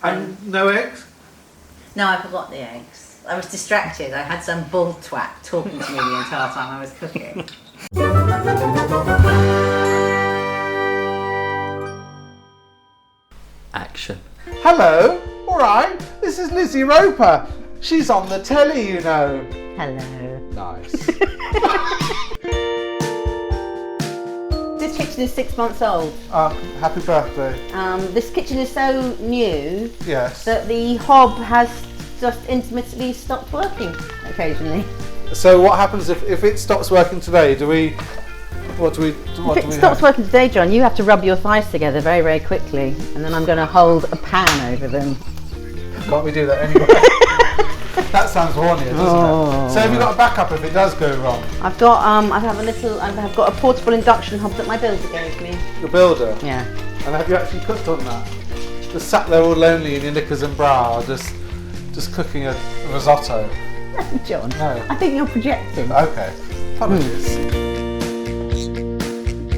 And no eggs? No, I forgot the eggs. I was distracted. I had some bull twat talking to me the entire time I was cooking. Action. Hello, alright, this is Lizzie Roper. She's on the telly, you know. Hello. Nice. This kitchen is 6 months old. Happy birthday. This kitchen is so new Yes. that the hob has just intermittently stopped working occasionally. So what happens if it stops working today? What do we If it stops working today, John, you have to rub your thighs together very, very quickly, and then I'm going to hold a pan over them. Can't we do that anyway? That sounds hornier, doesn't it? So have you got a backup if it does go wrong? I've got I've got a portable induction hob that my builder gave me. The builder? Yeah. And have you actually cooked on that? Just sat there all lonely in your knickers and bra, just cooking a risotto? John, No. I think you're projecting. Okay. Apologies.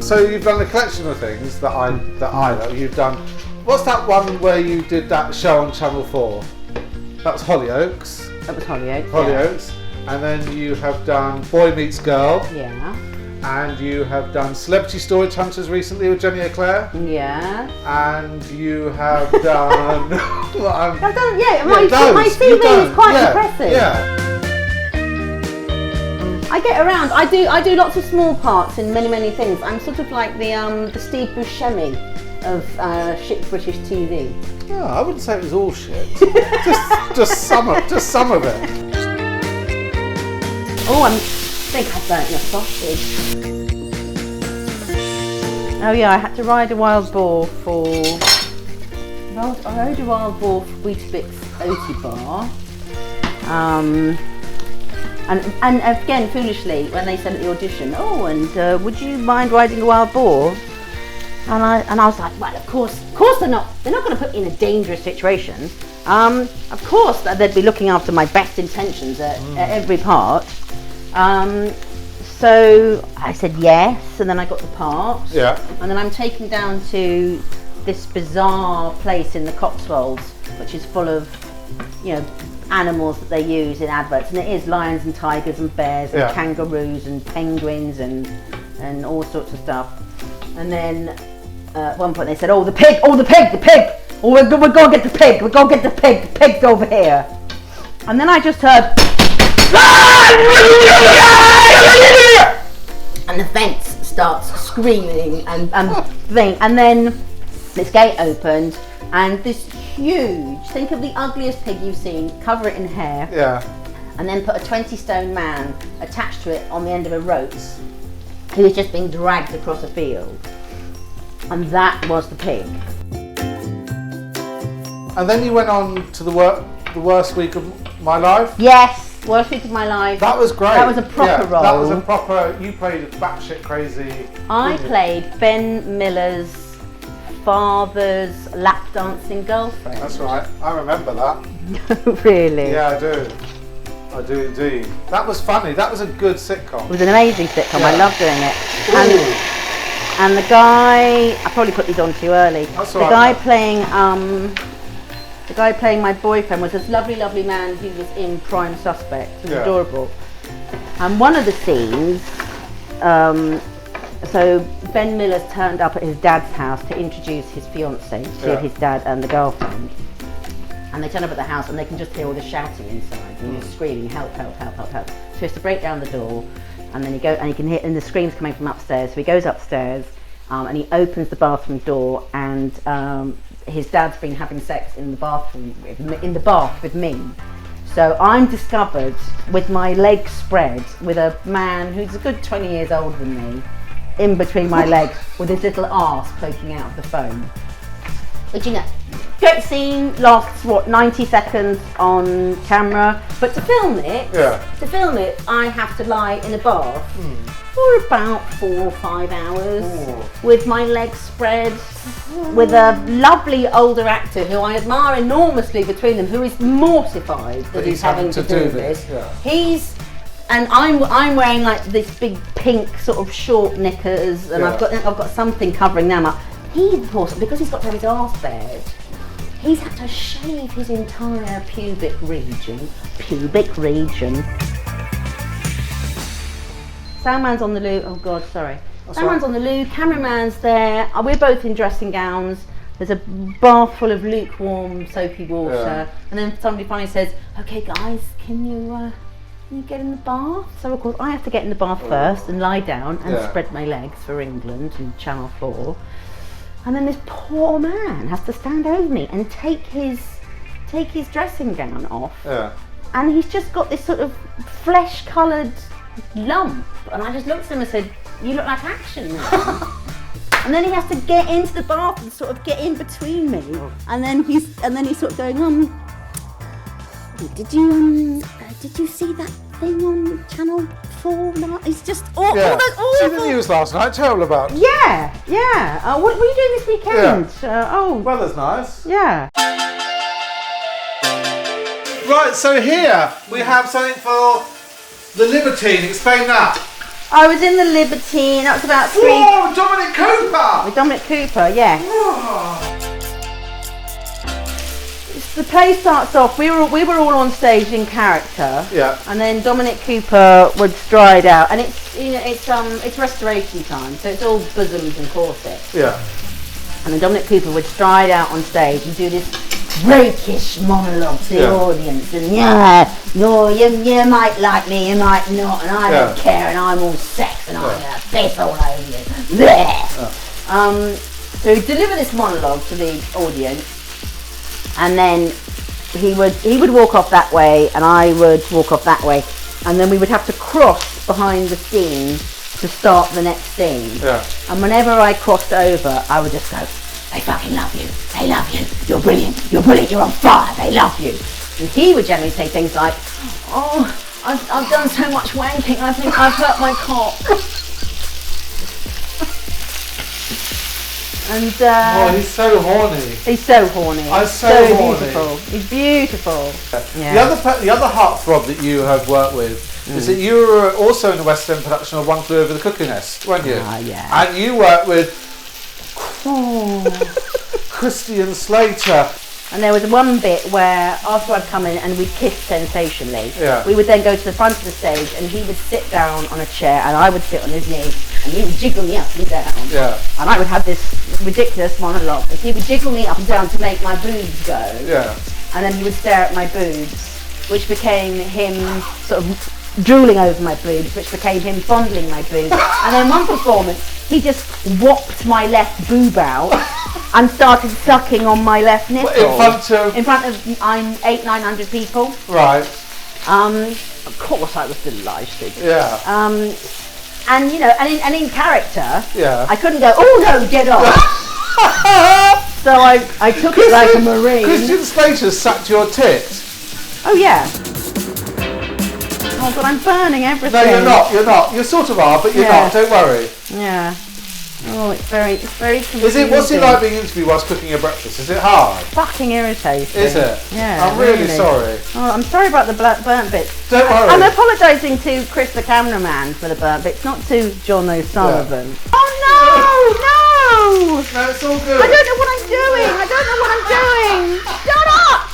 So you've done a collection of things that I know. You've done. What's that one where you did that show on Channel 4? That was Hollyoaks. That was Hollyoaks. Hollyoaks. And then you have done Boy Meets Girl. Yeah. And you have done Celebrity Storage Hunters recently with Jenny Eclair. Yeah. And you have done. I've done. Yeah. My CV is quite impressive. Yeah. I get around. I do lots of small parts in many things. I'm sort of like the Steve Buscemi of shit British TV. Oh, I wouldn't say it was all shit. just some of it. Oh, I think I burnt your sausage. Oh yeah, I had to ride a wild boar for. I rode a wild boar for Weetabix Oaty Bar. And again, foolishly, when they said at the audition, would you mind riding a wild boar? And I was like, well, of course they're not going to put me in a dangerous situation. Of course they'd be looking after my best intentions at every part. So I said yes, and then I got the part. Yeah. And then I'm taken down to this bizarre place in the Cotswolds, which is full of, animals that they use in adverts, and it is lions and tigers and bears and kangaroos and penguins and all sorts of stuff. And then at one point they said, the pig! We're going to get the pig's over here. And then I just heard, and the fence starts screaming and then this gate opened, and this huge, think of the ugliest pig you've seen, cover it in hair, and then put a 20-stone man attached to it on the end of a rope, who was just being dragged across a field. And that was the pig. And then you went on to the worst week of my life? Yes, worst week of my life. That was great. That was a proper role. That was a proper, you played a batshit crazy. I played Ben Miller's father's lap dancing girlfriend. That's right, I remember that. Really? Yeah, I do indeed. That was funny, that was a good sitcom. It was an amazing sitcom, I loved doing it. And the guy, I probably put these on too early. That's the all guy right. The guy playing my boyfriend was this lovely man who was in Prime Suspect. He was adorable. And one of the scenes, so Ben Miller's turned up at his dad's house to introduce his fiancée to his dad and the girlfriend. And they turn up at the house and they can just hear all the shouting inside and screaming, help. So he has to break down the door, and then he can hear, and the screams coming from upstairs. So he goes upstairs and he opens the bathroom door, and his dad's been having sex in the bath with me. So I'm discovered with my legs spread with a man who's a good 20 years older than me in between my legs with his little arse poking out of the phone. But great scene, lasts 90 seconds on camera, but to film it, I have to lie in a bath for about 4 or 5 hours with my legs spread, with a lovely older actor who I admire enormously between them, who is mortified that he's having to do this. And I'm wearing like this big pink sort of short knickers, and I've got something covering them up. He, of course, because he's got to have his arse bared, He's had to shave his entire pubic region. Sandman's on the loo. Oh God, sorry. Sandman's on the loo. Cameraman's there. We're both in dressing gowns. There's a bath full of lukewarm, soapy water, and then somebody finally says, "Okay, guys, can you get in the bath?" So of course I have to get in the bath first and lie down and spread my legs for England and Channel 4. And then this poor man has to stand over me and take his dressing gown off. Yeah. And he's just got this sort of flesh-coloured lump. And I just looked at him and said, "You look like Action Man." And then he has to get into the bath and sort of get in between me. And then he's sort of going, did you see that thing on Channel 4? It's just all those awful. See the news last night, terrible about. Yeah. What were you doing this weekend? Weather's nice. Yeah. Right, so here we have something for the Libertine. Explain that. I was in the Libertine. That was about 3. Whoa, Dominic Cooper! With Dominic Cooper, yeah. Whoa. The play starts off. We were all on stage in character. Yeah. And then Dominic Cooper would stride out, and it's restoration time, so it's all bosoms and corsets. Yeah. And then Dominic Cooper would stride out on stage and do this rakish monologue to the audience, and you might like me, you might not, and I don't care, and I'm all sex, and I'm gonna piss all over you. So he'd deliver this monologue to the audience, and then he would walk off that way, and I would walk off that way, and then we would have to cross behind the scene to start the next scene. Yeah. And whenever I crossed over, I would just go, "They fucking love you. They love you. You're brilliant. You're brilliant. You're on fire. They love you." And he would generally say things like, "Oh, I've done so much wanking. I think I've hurt my cock." And he's so horny. He's so horny. So horny. Beautiful. He's beautiful. Yeah. The other heartthrob that you have worked with is that you were also in the West End production of One Flew Over the Cuckoo Nest, weren't you? Yeah. And you worked with Christian Slater. And there was one bit where after I'd come in and we'd kissed sensationally, Yeah. we would then go to the front of the stage and he would sit down on a chair and I would sit on his knee and he would jiggle me up and down. Yeah. And I would have this ridiculous monologue. And he would jiggle me up and down to make my boobs go. Yeah. And then he would stare at my boobs, which became him sort of drooling over my boobs, which became him fondling my boobs. And then one performance, he just whopped my left boob out and started sucking on my left nipple. In front of 800-900 people. Right. Of course I was delighted. Yeah. And and in character, Yeah. I couldn't go, "Oh no, get off." So I took it like a marine. Christian Slater sucked your tit. Oh yeah. Oh God, I'm burning everything. No, you're not. You sort of are, but you're not. Don't worry. Yeah. Oh, it's very confusing. What's it like being interviewed whilst cooking your breakfast? Is it hard? Fucking irritating. Is it? Yeah. I'm really sorry. Oh, I'm sorry about the burnt bits. Don't worry. I'm apologising to Chris the cameraman for the burnt bits, not to John O'Sullivan. Yeah. Oh no! No, it's all good. I don't know what I'm doing. Shut up!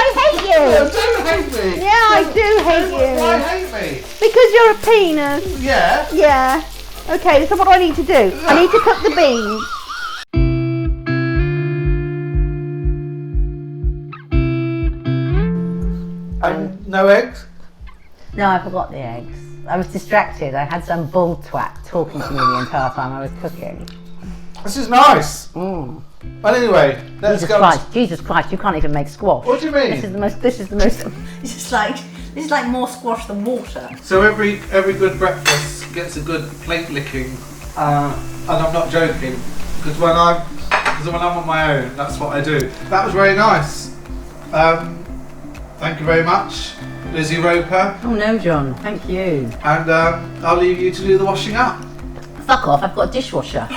I hate you. No, don't hate me. Yeah, I do hate you. Why hate me? Because you're a penis. Yeah. Yeah. Okay, so what do I need to do? I need to cook the beans. And no eggs? No, I forgot the eggs. I was distracted. I had some bull twat talking to me the entire time I was cooking. This is nice. But anyway, let's go. Jesus Christ, you can't even make squash. What do you mean? This is the most. This is like more squash than water. So every good breakfast gets a good plate licking, and I'm not joking, because when I'm on my own, that's what I do. That was very nice. Thank you very much, Lizzie Roper. Oh no, John. Thank you. And I'll leave you to do the washing up. Fuck off. I've got a dishwasher.